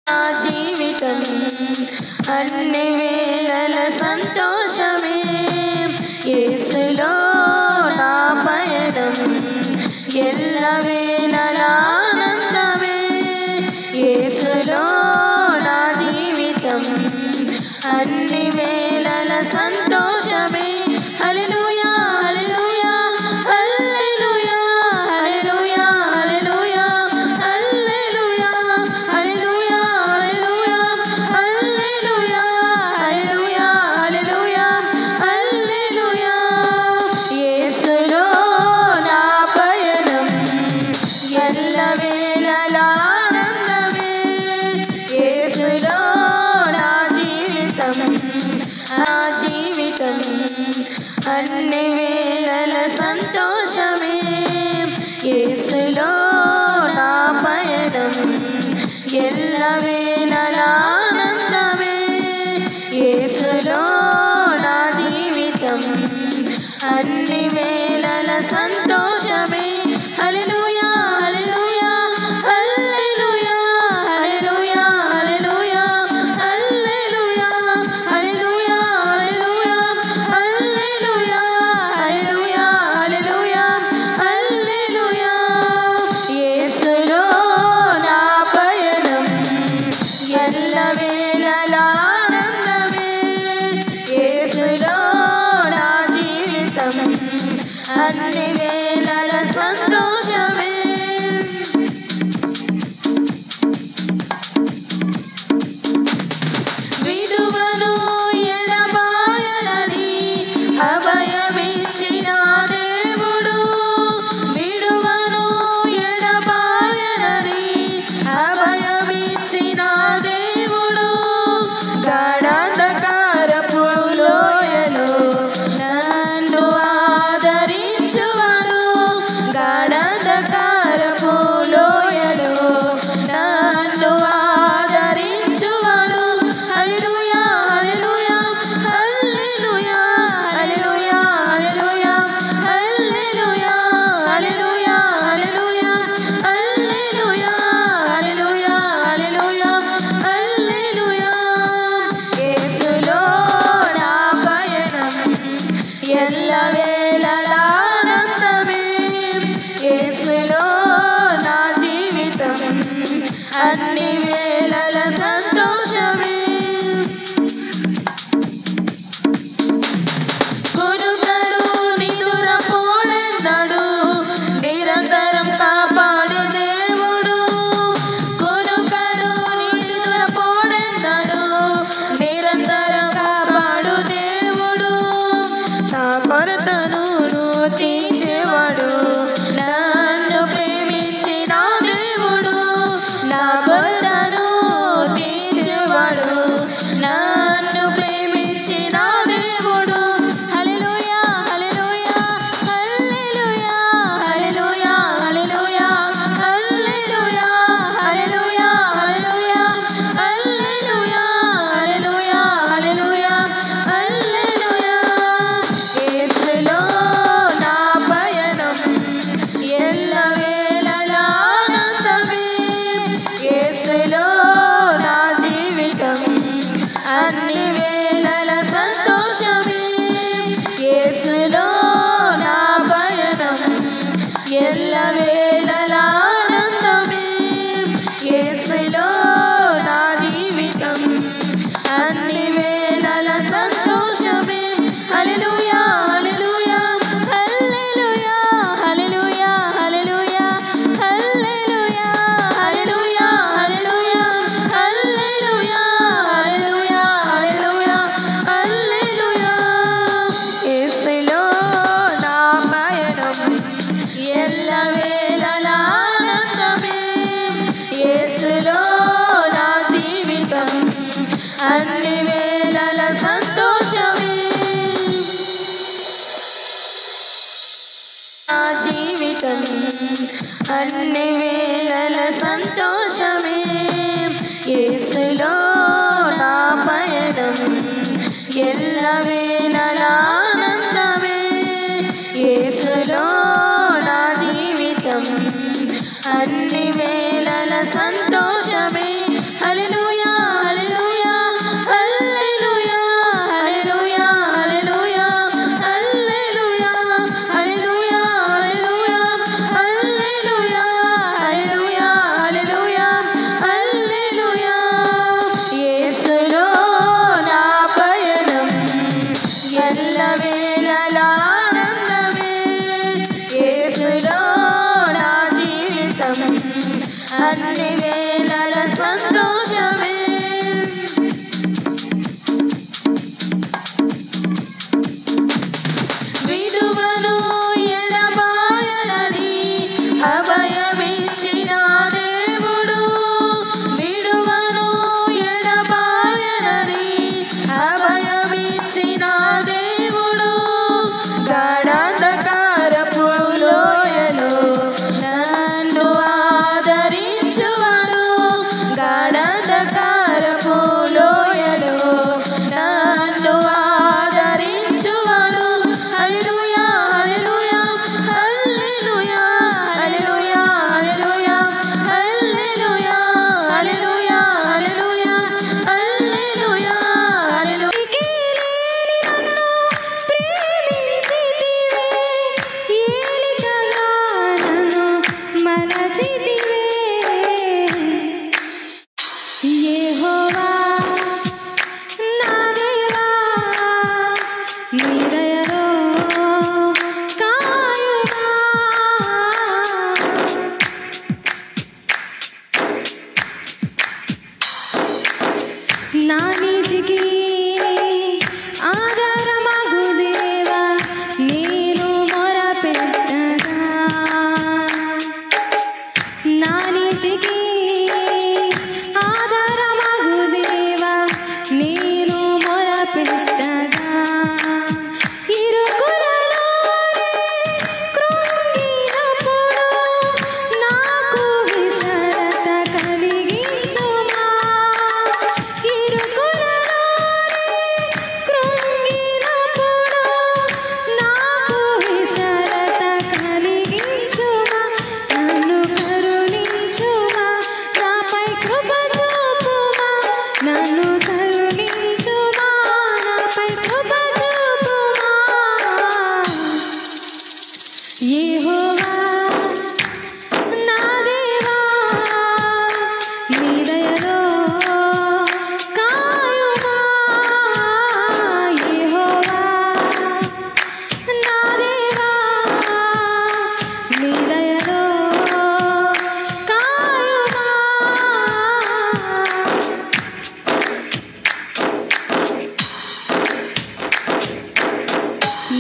నా జీవితం అన్ని వేళల సంతోషమే, యేసులో నా పయనం ఎల్లవేళల ఆనందమే, యేసులో నా జీవితం అన్ని వేళల సంతోషమే. హల్లెలూయా హల్లెలూయా హల్లెలూయా హల్లెలూయా హల్లెలూయా హల్లెలూయా హల్లెలూయా హల్లెలూయా హల్లెలూయా హల్లెలూయా హల్లెలూయా. యేసులో నా పయనం ఎల్లవేళల ఆనందమే, యేసులో నా జీవితం అన్ని వేళల సంతోషమే, యేసులో నా పయనం ఎల్లవేళల ఆనందమే, యేసులో నా జీవితం అన్ని వేళల సంతోషమే. హల్లెలూయా హల్లెలూయా హల్లెలూయా హల్లెలూయా హల్లెలూయా హల్లెలూయా హల్లెలూయా హల్లెలూయా హల్లెలూయా హల్లెలూయా హల్లెలూయా. యేసులో నా పయనం ఎల్లవేళల ఆనందమే, యేసులో నా జీవితం అన్ని వేళల సంతోషమే. విడువను ఎడబాయనని అభయమిచ్చిన దేవుడు, విడువను ఎడబాయనని అభయమిచ్చిన దేవుడు, గాఢాంధకారపు లోయలో నన్ను ఆదరించువాడు, గాఢాంధకారపు లోయలో నన్ను ఆదరించువాడు. హల్లెలూయా హల్లెలూయా హల్లెలూయా హల్లెలూయా హల్లెలూయా హల్లెలూయా హల్లెలూయా హల్లెలూయా హల్లెలూయా హల్లెలూయా హల్లెలూయా హల్లెలూయా. యేసులో నా పయనం ఎల్లవేళల ఆనందమే, యేసులో నా జీవితం అన్ని వేళల సంతోషమే. కునుకడు నిదురపోడెన్నడు నిరంతరం కాపాడు దేవుడు, కునుకడు నిదురపోడెన్నడు నిరంతరం కాపాడు దేవుడు, నా కొరతను తీర్చేవాడు, నన్ను ప్రేమించిన దేవుడు, నా కొరతను తీర్చేవాడు, నన్ను ప్రేమించిన దేవుడు. హల్లెలూయా హల్లెలూయా హల్లెలూయా హల్లెలూయా హల్లెలూయా హల్లెలూయా హల్లెలూయా హల్లెలూయా హల్లెలూయా హల్లెలూయా హల్లెలూయా హల్లెలూయా. యేసులో నా పయనం ఎల్లవేళల ఆనందమే, యేసులో నా జీవితం అన్ని వేళల సంతోషమే, యేసులో నా పయనం ఎల్లవేళల ఆనందమే, యేసులో నా జీవితం అన్ని వేళల సంతోషమే. హల్లెలూయా హల్లెలూయా హల్లెలూయా హల్లెలూయా హల్లెలూయా హల్లెలూయా హల్లెలూయా హల్లెలూయా హల్లెలూయా హల్లెలూయా హల్లెలూయా హల్లెలూయా. యేసులో నా పయనం ఎల్లవేళల ఆనందమే, యేసులో నా జీవితం అన్ని వేళల సంతోషమే. నా జీవితం అన్ని వేళల సంతోషమే, యేసులో నా పయనం ఎల్లవేళల ఆనందమే, యేసులో నా జీవితం అన్ని వేళల సంతోషమే. హల్లెలూయా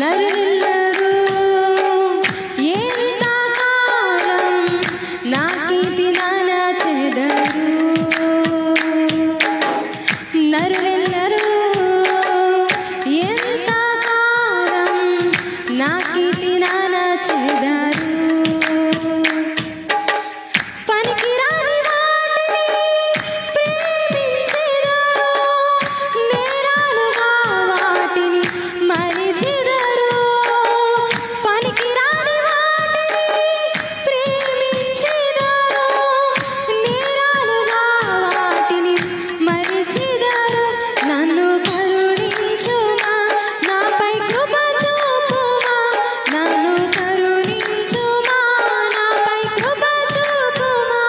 నరులెల్లరూ ఎంతకాలం నాకీది ననచెదరు. నరులెల్లరూ ఎంతకాలం నాకీది ననచెదరు. పనికిరాని వాటిని ప్రేమించెదరు, నేరాలుగా వాటిని మరిచెదరు. పనికిరాని వాటిని ప్రేమించెదరు, నేరాలుగా వాటిని మరిచెదరు. నన్ను కరుణించుమా, నాపై కృప చూపుమా. నన్ను కరుణించుమా, నాపై కృప చూపుమా.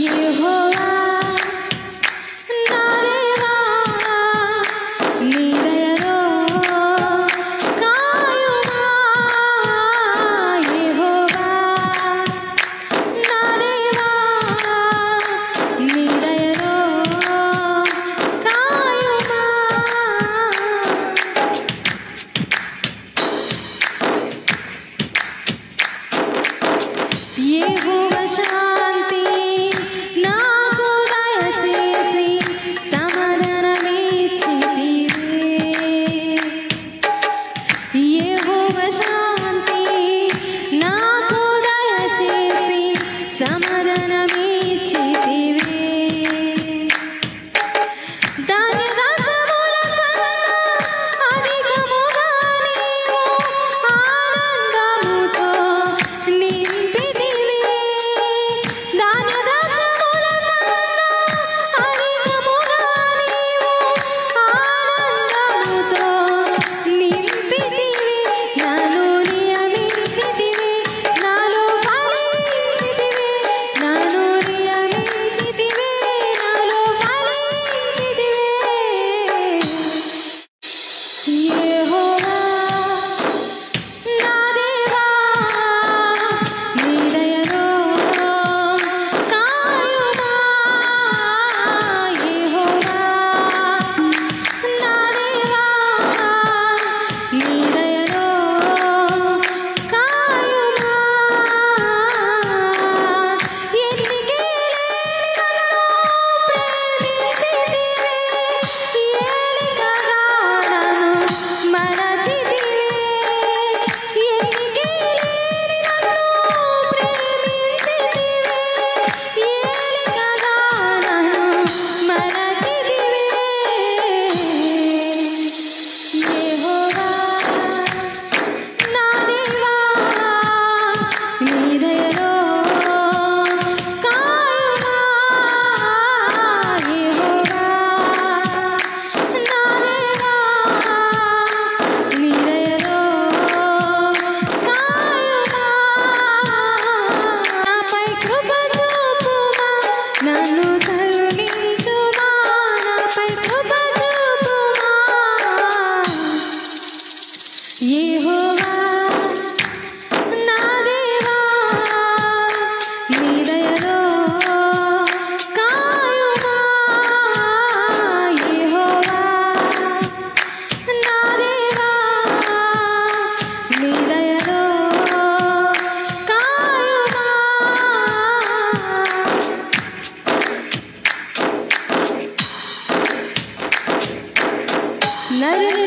యెహోవా నా దేవా, నీ దయలో కాయుమా. యెహోవా నా దేవా, నీ దయలో కాయుమా. యెహోవా శాంతి నాకు దయచేసి సమాధానమిచ్చితివే. యెహోవా శాంతి నాకు దయచేసి సమాధానమిచ్చితివే. ధాన్యదాచముల కన్నా అధికముగా నీవు ఆనందముతో నింపితివి. ధాన్యదాచముల కన్నా అధికముగా నీవు ఆనందముతో నింపితివి. నన్ను నియమించితివి, నాలో ఫలించితివి. నన్ను నియమించితివి, నాలో ఫలించితివి. యెహోవా నా దేవా, నీ దయలో కాయుమా. యెహోవా నా దేవా, నీ దయలో కాయుమా. ఎన్నికే లేని నన్ను ప్రేమించితివి, ఏలికగా నన్ను మరచితివి. ఎన్నికే లేని నన్ను ప్రేమించితివి, ఏలికగా నన్ను మరచితివి. యెహోవా నా దేవా, నీ దయలో కాయుమా. యెహోవా నా దేవా, నీ దయలో కాయుమా. నాపై కృప చూపుమా, నన్ను కరుణించుమా. నాపై కృప చూపుమా. యెహోవా నా దేవా, నీ దయలో కాయుమా. యెహోవా నా దేవా, నీ దయలో కాయుమా. నరుల